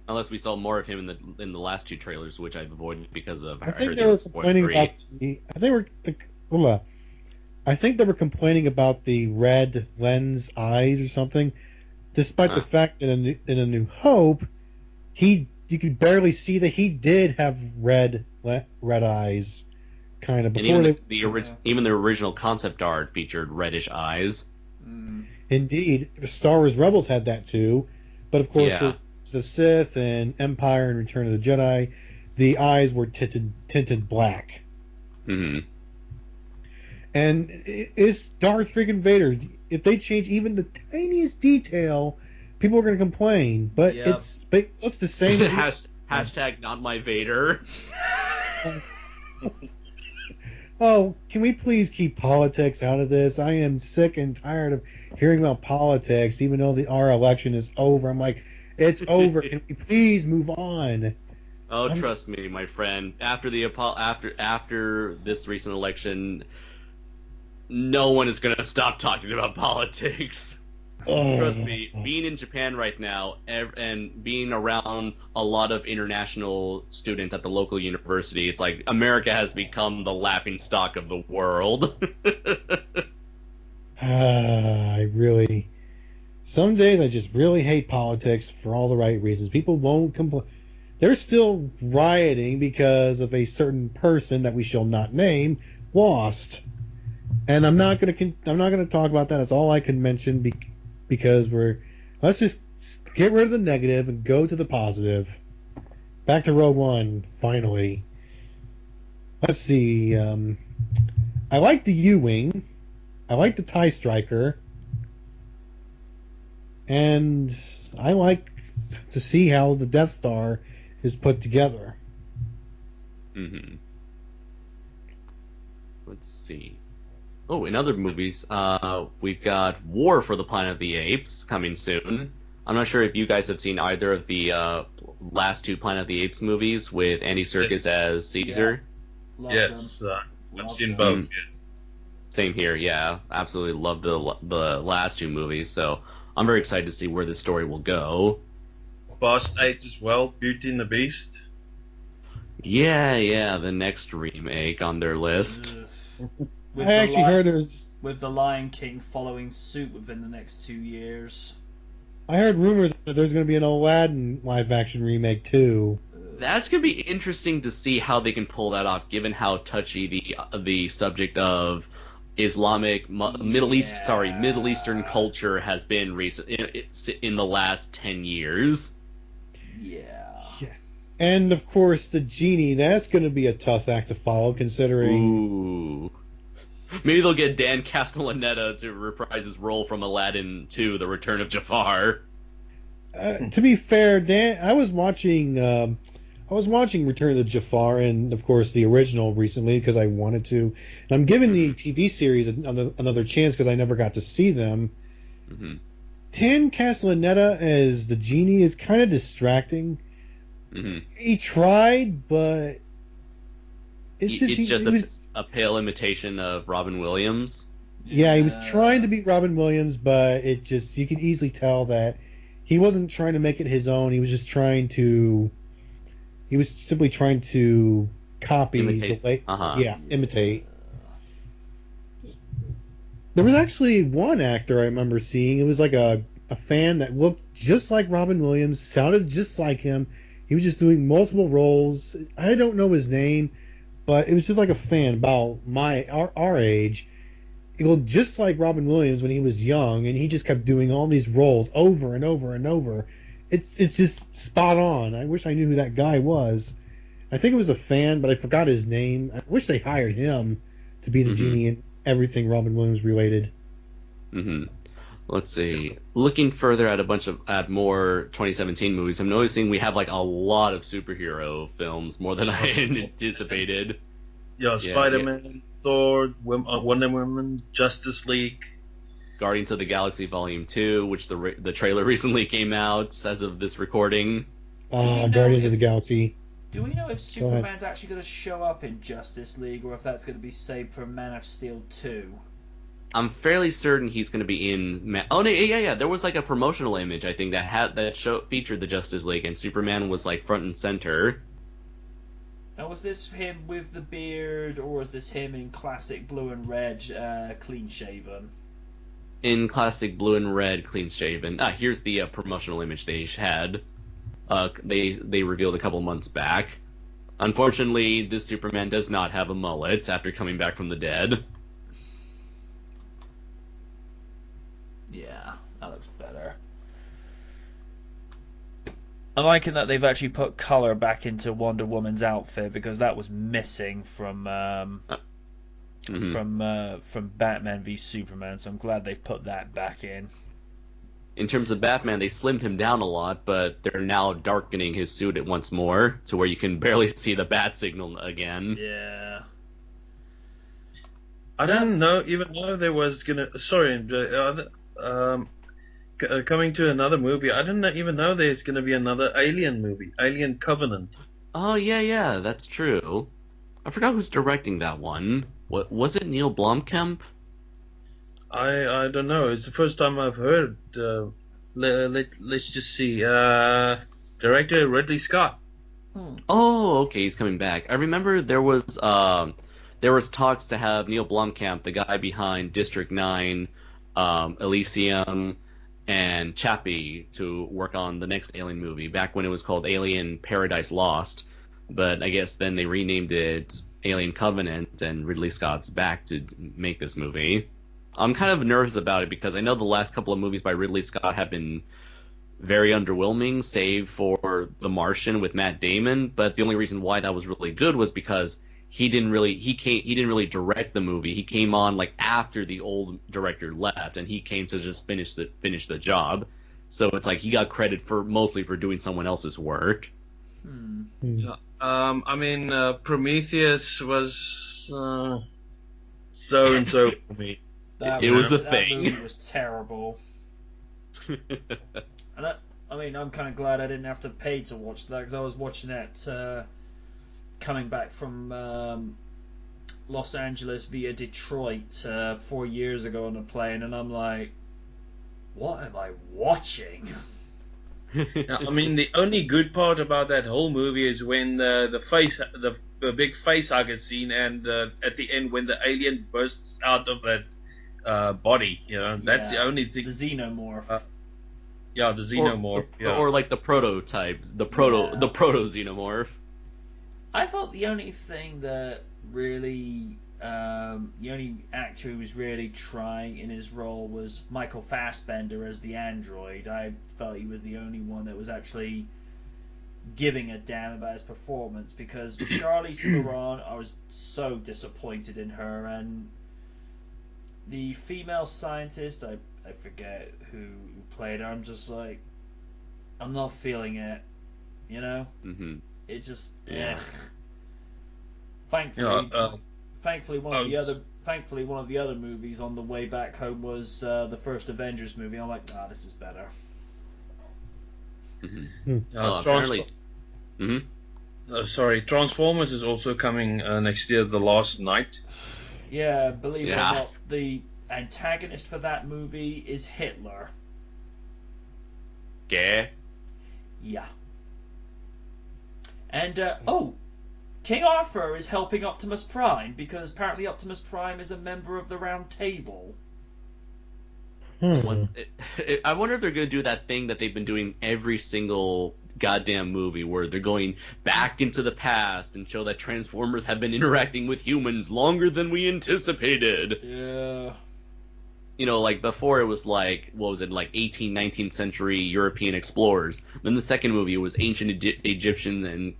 Unless we saw more of him in the last two trailers, which I've avoided because of I I think heard they they were were complaining spoilery. about the. Hold on. I think they were complaining about the red lens eyes or something, despite the Huh. fact that in A New Hope, you could barely see that he did have red eyes, kind of And before they. Yeah. even the original concept art featured reddish eyes. Mm. Indeed, Star Wars Rebels had that too, but of course for Yeah. the Sith and Empire and Return of the Jedi, the eyes were tinted black. Hmm. And it's Darth freaking Vader. If they change even the tiniest detail, people are going to complain. Yep. But it looks the same as the. Hashtag not my Vader. Oh, can we please keep politics out of this? I am sick and tired of hearing about politics, even though our election is over. I'm like, it's over. Can we please move on? Oh, I'm trust just, me, my friend. After this recent election, no one is gonna stop talking about politics. Trust me, uh, being in Japan right now and being around a lot of international students at the local university, it's like America has become the laughing stock of the world. I really. Some days I just really hate politics for all the right reasons. People won't complain. They're still rioting because of a certain person that we shall not name lost. And I'm not gonna talk about that. That's all I can mention because let's just get rid of the negative and go to the positive. Back to Rogue One, finally. Let's see. I like the U-wing. I like the TIE Striker, and I like to see how the Death Star is put together. Hmm. Let's see. Oh, in other movies, we've got War for the Planet of the Apes coming soon. I'm not sure if you guys have seen either of the last two Planet of the Apes movies with Andy Serkis as Caesar. Love Yes, them. I've Love seen them. both. Mm. Same here, yeah. Absolutely love the last two movies, so I'm very excited to see where this story will go. Yes. Boss 8 as well, Beauty and the Beast. Yeah, the next remake on their list. Ugh. I actually heard With the Lion King following suit within the next 2 years. I heard rumors that there's going to be an Aladdin live action remake too. That's gonna be interesting to see how they can pull that off, given how touchy the subject of Middle Eastern culture has been in the last 10 years. Yeah. Yeah. And of course, the genie. That's going to be a tough act to follow, considering. Ooh. Maybe they'll get Dan Castellaneta to reprise his role from Aladdin 2, The Return of Jafar. To be fair, Dan, I was watching. I was watching Return of the Jafar and, of course, the original recently because I wanted to. And I'm giving the TV series another chance because I never got to see them. Mm-hmm. Dan Castellaneta as the genie is kind of distracting. Mm-hmm. He tried, but It's just a pale imitation of Robin Williams. Yeah, he was trying to be Robin Williams, but you can easily tell that he wasn't trying to make it his own. He was simply trying to copy Imitate. imitate. There was actually one actor I remember seeing. It was like a fan that looked just like Robin Williams, sounded just like him. He was just doing multiple roles. I don't know his name, but it was just like a fan about our age. He looked just like Robin Williams when he was young, and he just kept doing all these roles over and over and over. It's just spot on. I wish I knew who that guy was. I think it was a fan, but I forgot his name. I wish they hired him to be the genie in everything Robin Williams related. Mm-hmm. Let's see. Looking further at more 2017 movies, I'm noticing we have like a lot of superhero films, more than I had anticipated. Yeah, Spider-Man, Thor, Wonder Woman, Justice League. Guardians of the Galaxy Volume 2, which the trailer recently came out as of this recording. Guardians of the Galaxy. Do we know if Superman's actually going to show up in Justice League, or if that's going to be saved for Man of Steel 2? I'm fairly certain he's going to be in. Oh no, yeah. There was like a promotional image I think that featured the Justice League, and Superman was like front and center. Now, was this him with the beard, or was this him in classic blue and red, clean shaven? In classic blue and red, clean shaven. Here's the promotional image they had. They revealed a couple months back. Unfortunately, this Superman does not have a mullet after coming back from the dead. Yeah, that looks better. I'm liking that they've actually put color back into Wonder Woman's outfit, because that was missing from Batman v Superman. So I'm glad they've put that back in. In terms of Batman, they slimmed him down a lot, but they're now darkening his suit once more to where you can barely see the bat signal again. Yeah. I didn't even know there was gonna. Sorry, coming to another movie. I didn't even know there's gonna be another Alien movie, Alien Covenant. Oh yeah, that's true. I forgot who's directing that one. What was it? Neil Blomkamp? I don't know. It's the first time I've heard. Let's just see. Director Ridley Scott. Oh, okay, he's coming back. I remember there was talks to have Neil Blomkamp, the guy behind District 9, Elysium, and Chappie, to work on the next Alien movie, back when it was called Alien Paradise Lost. But I guess then they renamed it Alien Covenant, and Ridley Scott's back to make this movie. I'm kind of nervous about it because I know the last couple of movies by Ridley Scott have been very underwhelming, save for The Martian with Matt Damon. But the only reason why that was really good was because he didn't really direct the movie. He came on like after the old director left, and he came to just finish the job. So it's like he got credit mostly for doing someone else's work. Yeah. I mean, Prometheus was so and so for me. It was a thing. That movie was terrible. And I'm kind of glad I didn't have to pay to watch that, because I was watching it coming back from Los Angeles via Detroit 4 years ago on a plane, and I'm like, what am I watching? Now, I mean, the only good part about that whole movie is when the big face hugger scene, and at the end when the alien bursts out of that body. That's the only thing. The xenomorph. Yeah, the xenomorph. Or like the prototypes, the proto xenomorph. I thought the only thing that really, the only actor who was really trying in his role was Michael Fassbender as the android. I felt he was the only one that was actually giving a damn about his performance, because Charlize Theron, I was so disappointed in her, and the female scientist, I forget who played her. I'm just like, I'm not feeling it, Mm-hmm. It just, Yeah. Thankfully, one of the other movies on the way back home was the first Avengers movie. I'm like, this is better. Mm-hmm. Apparently. Sorry, Transformers is also coming next year, The Last Night. Yeah, believe it or not, the antagonist for that movie is Hitler. Yeah. Yeah. And, King Arthur is helping Optimus Prime, because apparently Optimus Prime is a member of the Round Table. I wonder if they're going to do that thing that they've been doing every single goddamn movie, where they're going back into the past and show that Transformers have been interacting with humans longer than we anticipated. Yeah. Like before it was like, what was it, like 18th, 19th century European explorers. Then the second movie it was ancient Egyptian and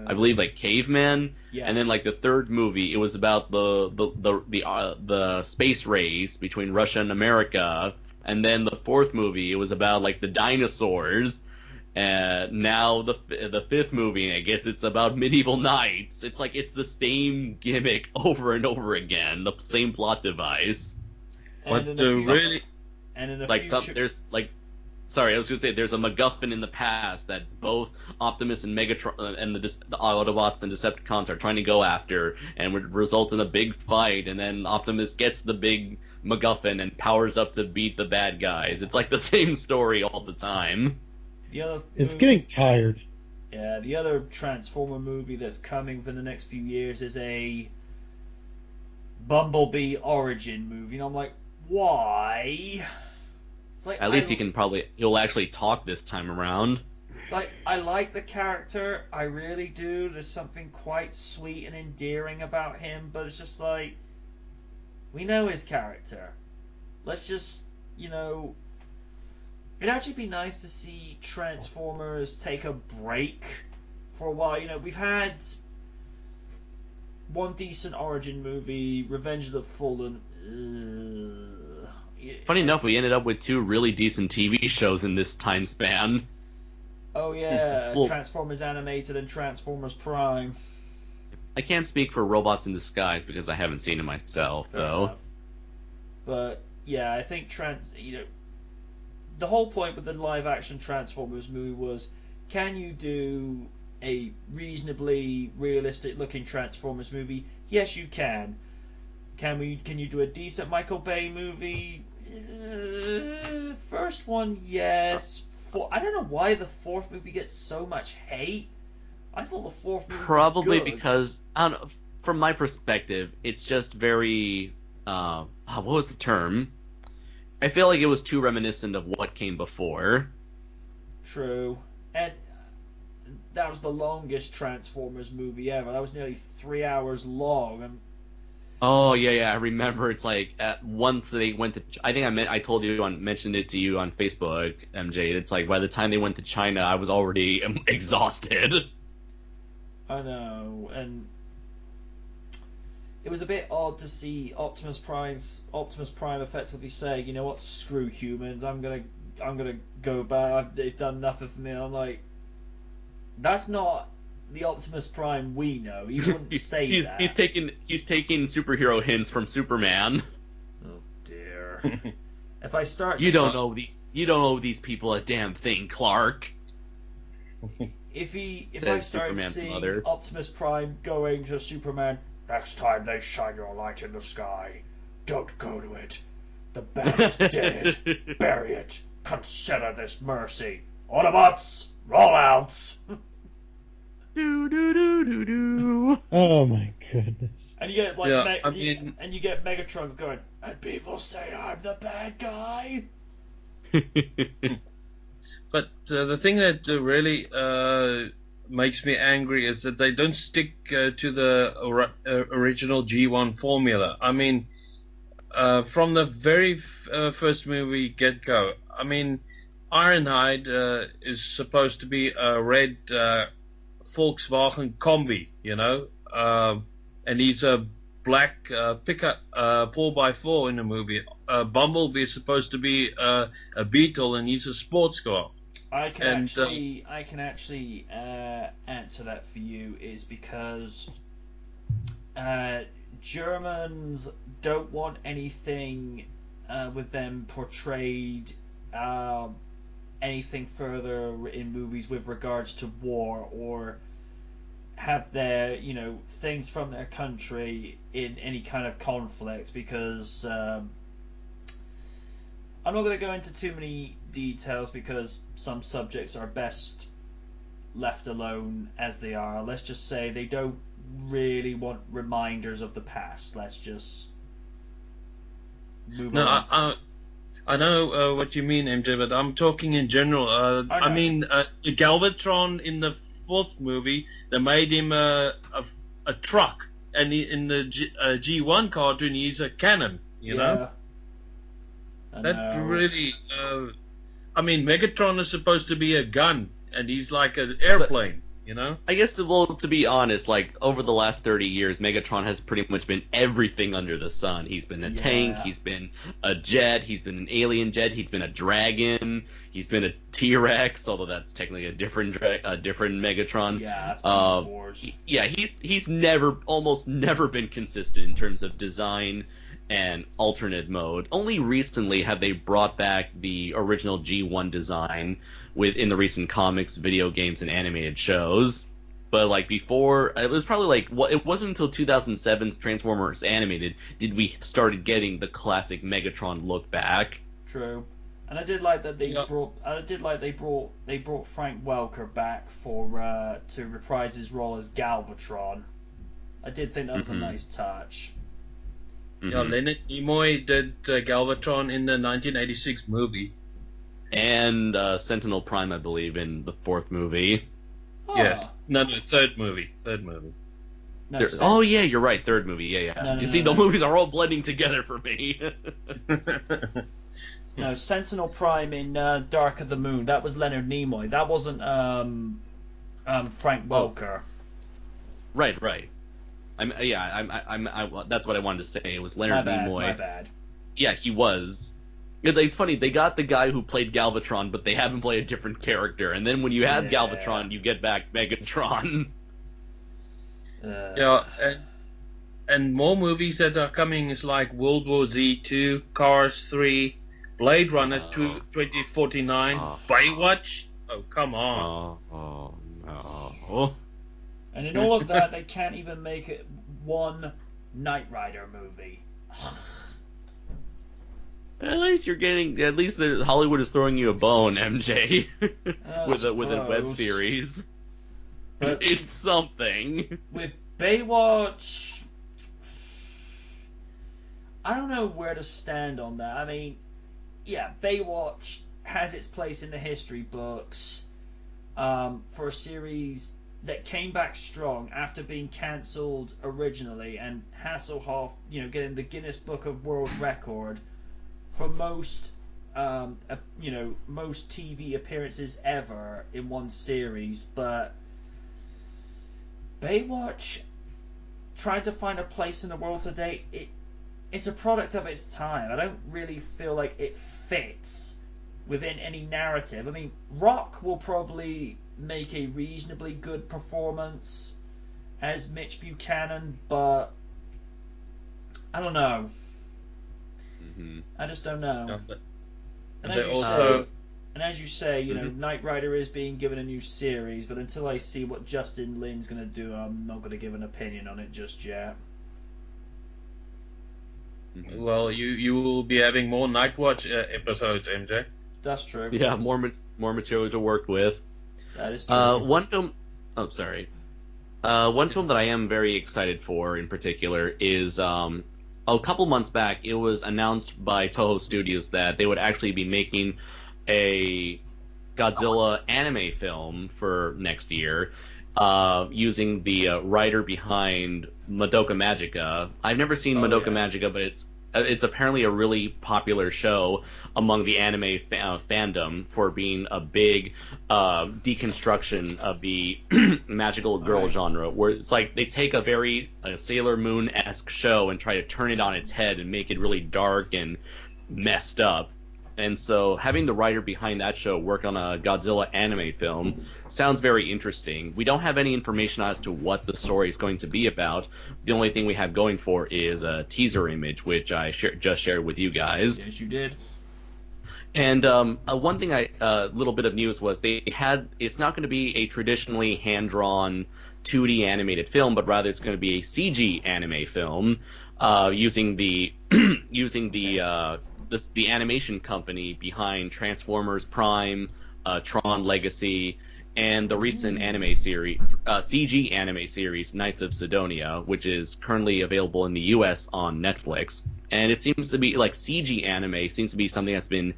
I believe like cavemen. Yeah. And then like the third movie it was about the space race between Russia and America. And then the fourth movie it was about like the dinosaurs. And now the fifth movie, I guess it's about medieval knights. It's like it's the same gimmick over and over again, the same plot device. And in the future, sorry, I was going to say there's a MacGuffin in the past that both Optimus and Megatron and the Autobots and Decepticons are trying to go after, and would result in a big fight. And then Optimus gets the big MacGuffin and powers up to beat the bad guys. It's like the same story all the time. The other It's movie- getting tired. Yeah, the other Transformer movie that's coming for the next few years is a Bumblebee origin movie, and I'm like, why? It's like At least he'll actually talk this time around. It's like, I like the character, I really do. There's something quite sweet and endearing about him, but it's just like, we know his character. Let's just, it'd actually be nice to see Transformers take a break for a while. We've had one decent origin movie, Revenge of the Fallen. Funny enough, we ended up with 2 really decent TV shows in this time span. Oh yeah, Well, Transformers Animated and Transformers Prime. I can't speak for Robots in Disguise because I haven't seen it myself, Fair though. enough. But yeah, I think the whole point with the live-action Transformers movie was, can you do a reasonably realistic-looking Transformers movie? Yes, you can. Can you do a decent Michael Bay movie? First one, yes. I don't know why the fourth movie gets so much hate. I thought the fourth movie Probably was good. because, I don't know, from my perspective, it's just very, what was the term? I feel like it was too reminiscent of what came before. True. And that was the longest Transformers movie ever. That was nearly 3 hours long. And Oh yeah, I remember. It's like once they went to, I think I told you mentioned it to you on Facebook, MJ. It's like by the time they went to China, I was already exhausted. I know, and it was a bit odd to see Optimus Prime effectively saying, "You know what? Screw humans. I'm gonna go back. They've done nothing for me." I'm like, that's not the Optimus Prime we know. He wouldn't say that. He's taking superhero hints from Superman. Oh dear. If I start, You don't owe these people a damn thing, Clark. If I Says start Superman's seeing mother. Optimus Prime going to Superman, next time they shine your light in the sky, don't go to it. The bandit's dead. Bury it. Consider this mercy. Autobots, rollouts. Do do do do do. Oh my goodness. And you get like, Yeah, and you get Megatron going, and people say I'm the bad guy. But the thing that really makes me angry is that they don't stick to the original G1 formula. I mean, from the very first movie get-go, I mean, Ironhide is supposed to be a red Volkswagen Combi, and he's a black pickup 4x4 in the movie. Bumblebee is supposed to be a Beetle, and he's a sports car. I can actually answer that for you, is because Germans don't want anything with them portrayed anything further in movies with regards to war, or have their things from their country in any kind of conflict, because I'm not going to go into too many details because some subjects are best left alone as they are. Let's just say they don't really want reminders of the past. Let's just move on. I know what you mean, MJ, but I'm talking in general. I mean, Galvatron in the fourth movie, they made him a truck, and in the G1 cartoon, he's a cannon. You know. That really, I mean, Megatron is supposed to be a gun, and he's like an airplane, I guess, to be honest, like, over the last 30 years, Megatron has pretty much been everything under the sun. He's been a tank, he's been a jet, he's been an alien jet, he's been a dragon, he's been a T-Rex, although that's technically a different Megatron. Yeah, that's Wars. Yeah, he's almost never been consistent in terms of design and alternate mode. Only recently have they brought back the original G1 design in the recent comics, video games, and animated shows. But like before, it was probably like it wasn't until 2007's Transformers Animated did we started getting the classic Megatron look back. True. And I did like that they Yeah. brought. I did like they brought Frank Welker back for to reprise his role as Galvatron. I did think that was a nice touch. Yeah, Leonard Nimoy did Galvatron in the 1986 movie. And Sentinel Prime, I believe, in the fourth movie. Oh. Yes. No, third movie. No, Oh yeah, you're right. Third movie. Yeah. No, You see, the movies are all blending together for me. no, Sentinel Prime in Dark of the Moon. That was Leonard Nimoy. That wasn't Frank Welker. Right. That's what I wanted to say. It was Leonard Nimoy. My bad. Yeah, he was. It's funny, they got the guy who played Galvatron, but they have him play a different character. And then when you have Galvatron, you get back Megatron. Yeah, and more movies that are coming is like World War Z 2, Cars 3, Blade Runner 2049, Baywatch. Oh, come on. Oh no. And in all of that, they can't even make it one Knight Rider movie. At least Hollywood is throwing you a bone, MJ, with a web suppose. series. But It's something. with Baywatch, I don't know where to stand on that. I mean, yeah, Baywatch has its place in the history books for a series that came back strong after being cancelled originally, and Hasselhoff, getting the Guinness Book of World Record for most TV appearances ever in one series. But Baywatch, trying to find a place in the world today, it's a product of its time. I don't really feel like it fits within any narrative. I mean, Rock will probably make a reasonably good performance as Mitch Buchanan, but I don't know. I just don't know. Yeah, but And they as you also- say, Knight Rider is being given a new series, but until I see what Justin Lin's going to do, I'm not going to give an opinion on it just yet. Well, you will be having more Nightwatch episodes, MJ. That's true. Yeah, more material to work with. That is true. One film. Oh, sorry. One film that I am very excited for, in particular, is a couple months back. It was announced by Toho Studios that they would actually be making a Godzilla anime film for next year, using the writer behind Madoka Magica. I've never seen Madoka Magica, but it's apparently a really popular show among the anime fandom for being a big deconstruction of the magical girl genre, where it's like they take a very Sailor Moon-esque show and try to turn it on its head and make it really dark and messed up. And so having the writer behind that show work on a Godzilla anime film sounds very interesting. We don't have any information as to what the story is going to be about. The only thing we have going for is a teaser image, which I just shared with you guys. Yes, you did. And one thing a little bit of news was it's not going to be a traditionally hand-drawn 2D animated film, but rather it's going to be a CG anime film using the the animation company behind Transformers Prime, Tron Legacy, and the recent anime series, CG anime series, Knights of Sidonia, which is currently available in the US on Netflix. And it seems to be like CG anime seems to be something that's been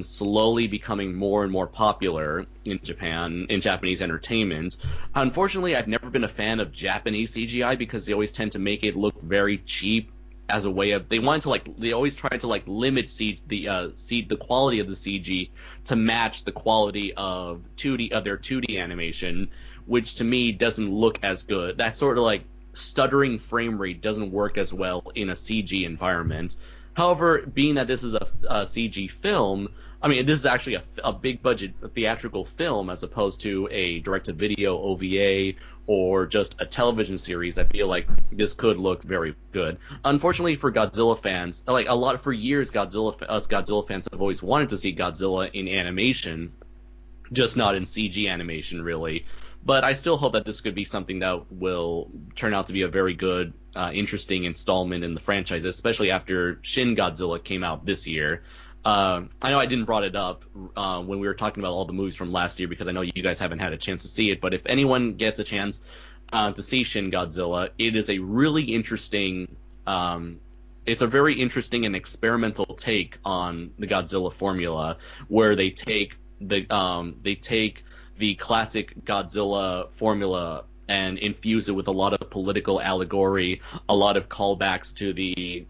slowly becoming more and more popular in Japan, in Japanese entertainment. Unfortunately, I've never been a fan of Japanese CGI because they always tend to make it look very cheap. As a way of, they always try to limit the quality of the CG to match the quality of their 2D animation, which to me doesn't look as good. That sort of stuttering frame rate doesn't work as well in a CG environment. However, being that this is a CG film, I mean, this is actually a big budget theatrical film as opposed to a direct to video OVA or just a television series. I feel like this could look very good. Unfortunately for Godzilla fans, like a lot for years, us Godzilla fans have always wanted to see Godzilla in animation, just not in CG animation, really. But I still hope that this could be something that will turn out to be a very good, interesting installment in the franchise, especially after Shin Godzilla came out this year. I know I didn't brought it up when we were talking about all the movies from last year because I know you guys haven't had a chance to see it. But if anyone gets a chance to see Shin Godzilla, it is a really interesting. It's a very interesting and experimental take on the Godzilla formula, where they take the classic Godzilla formula and infuse it with a lot of political allegory, a lot of callbacks to the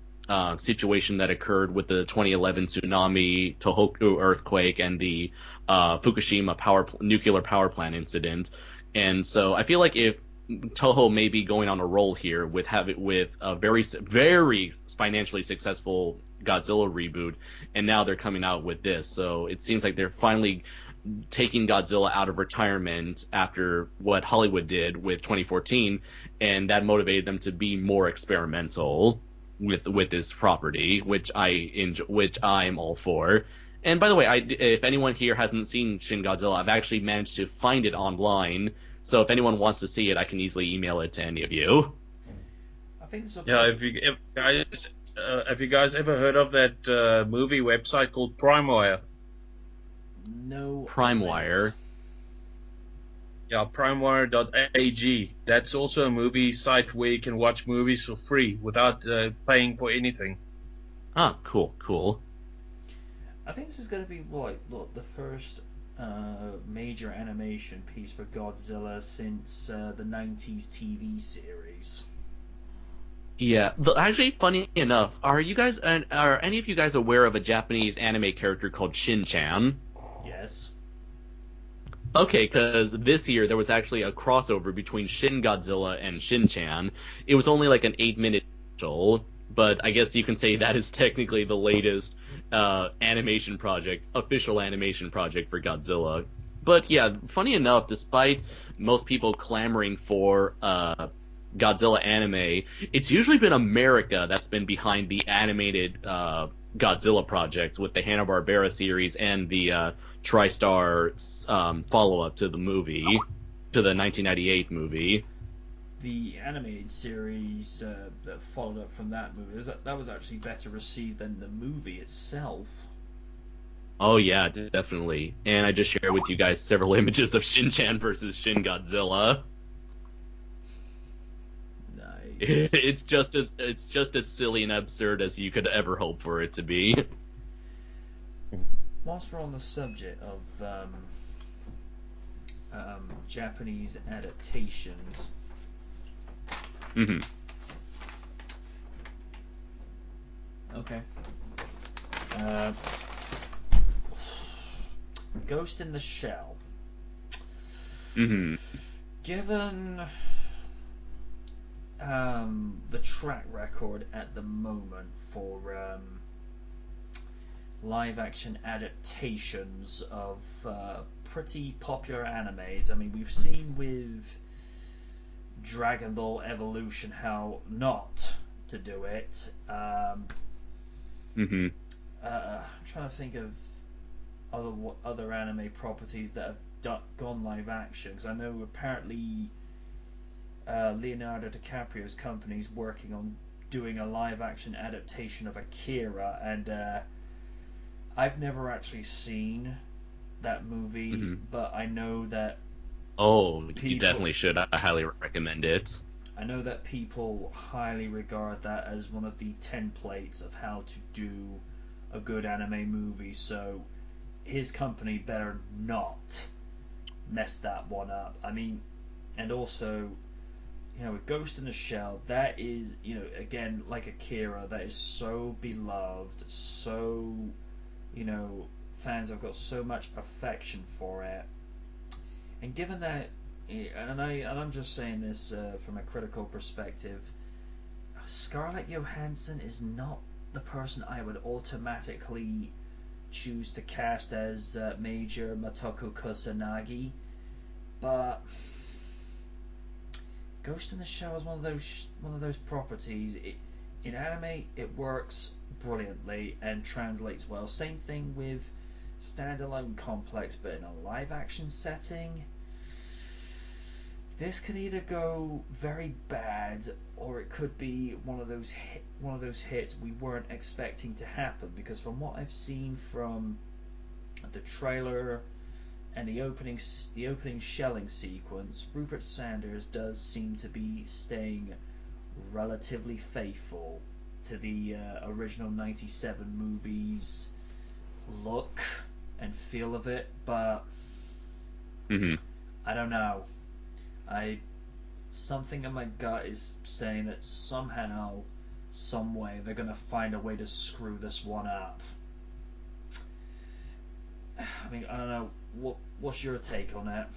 situation that occurred with the 2011 tsunami, Tohoku earthquake, and the Fukushima nuclear power plant incident. And so I feel like if Toho may be going on a roll here with a very very financially successful Godzilla reboot, and now they're coming out with this. So it seems like they're finally taking Godzilla out of retirement after what Hollywood did with 2014, and that motivated them to be more experimental with this property, which I'm all for. And by the way, if anyone here hasn't seen Shin Godzilla, I've actually managed to find it online. So if anyone wants to see it, I can easily email it to any of you. I think it's Yeah, have you guys ever heard of that movie website called PrimeWire? no PrimeWire. Yeah, primewire.ag. That's also a movie site where you can watch movies for free without paying for anything. Ah, cool. I think this is going to be the first major animation piece for Godzilla since the 90s TV series. Yeah, actually, funny enough, are any of you guys aware of a Japanese anime character called Shin-chan? Yes. Okay, because this year there was actually a crossover between Shin Godzilla and Shin-chan. It was only like an 8-minute special, but I guess you can say that is technically the latest official animation project for Godzilla. But yeah, funny enough, despite most people clamoring for Godzilla anime, it's usually been America that's been behind the animated Godzilla projects with the Hanna-Barbera series and the TriStar follow-up to the 1998 movie. The animated series that followed up from that movie that was actually better received than the movie itself. Oh yeah, definitely. And I just shared with you guys several images of Shin-chan versus Shin Godzilla. Nice. It's just as silly and absurd as you could ever hope for it to be. Whilst we're on the subject of Japanese adaptations, Mm-hmm. okay. Ghost in the Shell. Mm-hmm. Given the track record at the moment for live action adaptations of pretty popular animes, I mean, we've seen with Dragon Ball Evolution how not to do it. Mm-hmm. I'm trying to think of other anime properties that have gone live action, because I know apparently Leonardo DiCaprio's company is working on doing a live action adaptation of Akira, and I've never actually seen that movie, Mm-hmm. but I know that You definitely should. I highly recommend it. I know that people highly regard that as one of the templates of how to do a good anime movie, so his company better not mess that one up. I mean, and also, with Ghost in the Shell, that is, again, like Akira, that is so beloved, so, fans have got so much affection for it. And given that, and I'm just saying this from a critical perspective, Scarlett Johansson is not the person I would automatically choose to cast as Major Motoko Kusanagi, but Ghost in the Shell is one of those properties. In anime, it works brilliantly and translates well. Same thing with standalone Complex, but in a live action setting, this could either go very bad or it could be one of those hits we weren't expecting to happen. Because from what I've seen from the trailer and the opening shelling sequence, Rupert Sanders does seem to be staying relatively faithful to the original '97 movie's look and feel of it, but Hmm. I don't know. I Something in my gut is saying that somehow, some way, they're gonna find a way to screw this one up. I mean, I don't know. What's your take on that?